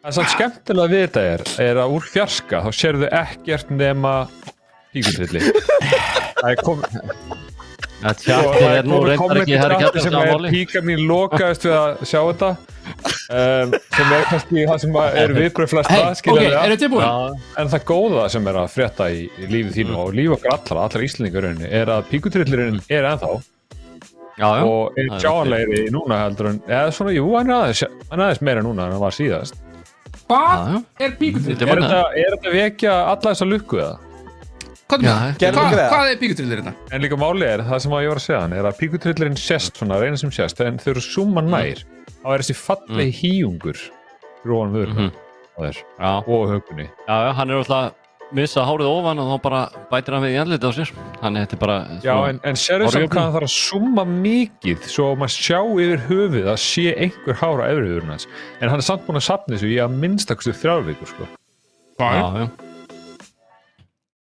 Það sem skemmtilega við þetta er að úr fjarska þá sérðu ekkert nema píkutrilli. Það komið... Tjattið nú reyndar ekki herri kjallast sem píka mín lokaðist við að sjá þetta sem kannski það sem viðbröð flesta ok, eru tilbúin? En það góða sem að frétta í lífið þínu og líf okkar allra Íslendingarauninni að píkutrillirinn ennþá og sjáanlegri núna heldur en eða svona, jú, hann aðeins meira núna en hann var síðast. Hvað píkutrill? Er þetta vekja alla þessa lukku eða? Hvað píkutrillir hérna? En líka máli það sem ég var að segja að píkutrillirinn sést svona, reyna sem sést en þau eru summa nær þá þessi fallegi híungur róan vöruna og hökunni. Já, hann alltaf missa hárið ofan og þá bara bætir hann við í andlitið á sér. Þannig þetta bara... Já, en sérðu samt hvað hann þarf að summa mikið svo að maður sjá yfir höfuð að sé einhver hár á efri höfurinn hans. En hann samt búin að safna þessu í að minnstakosti 3 vikur, sko. Já.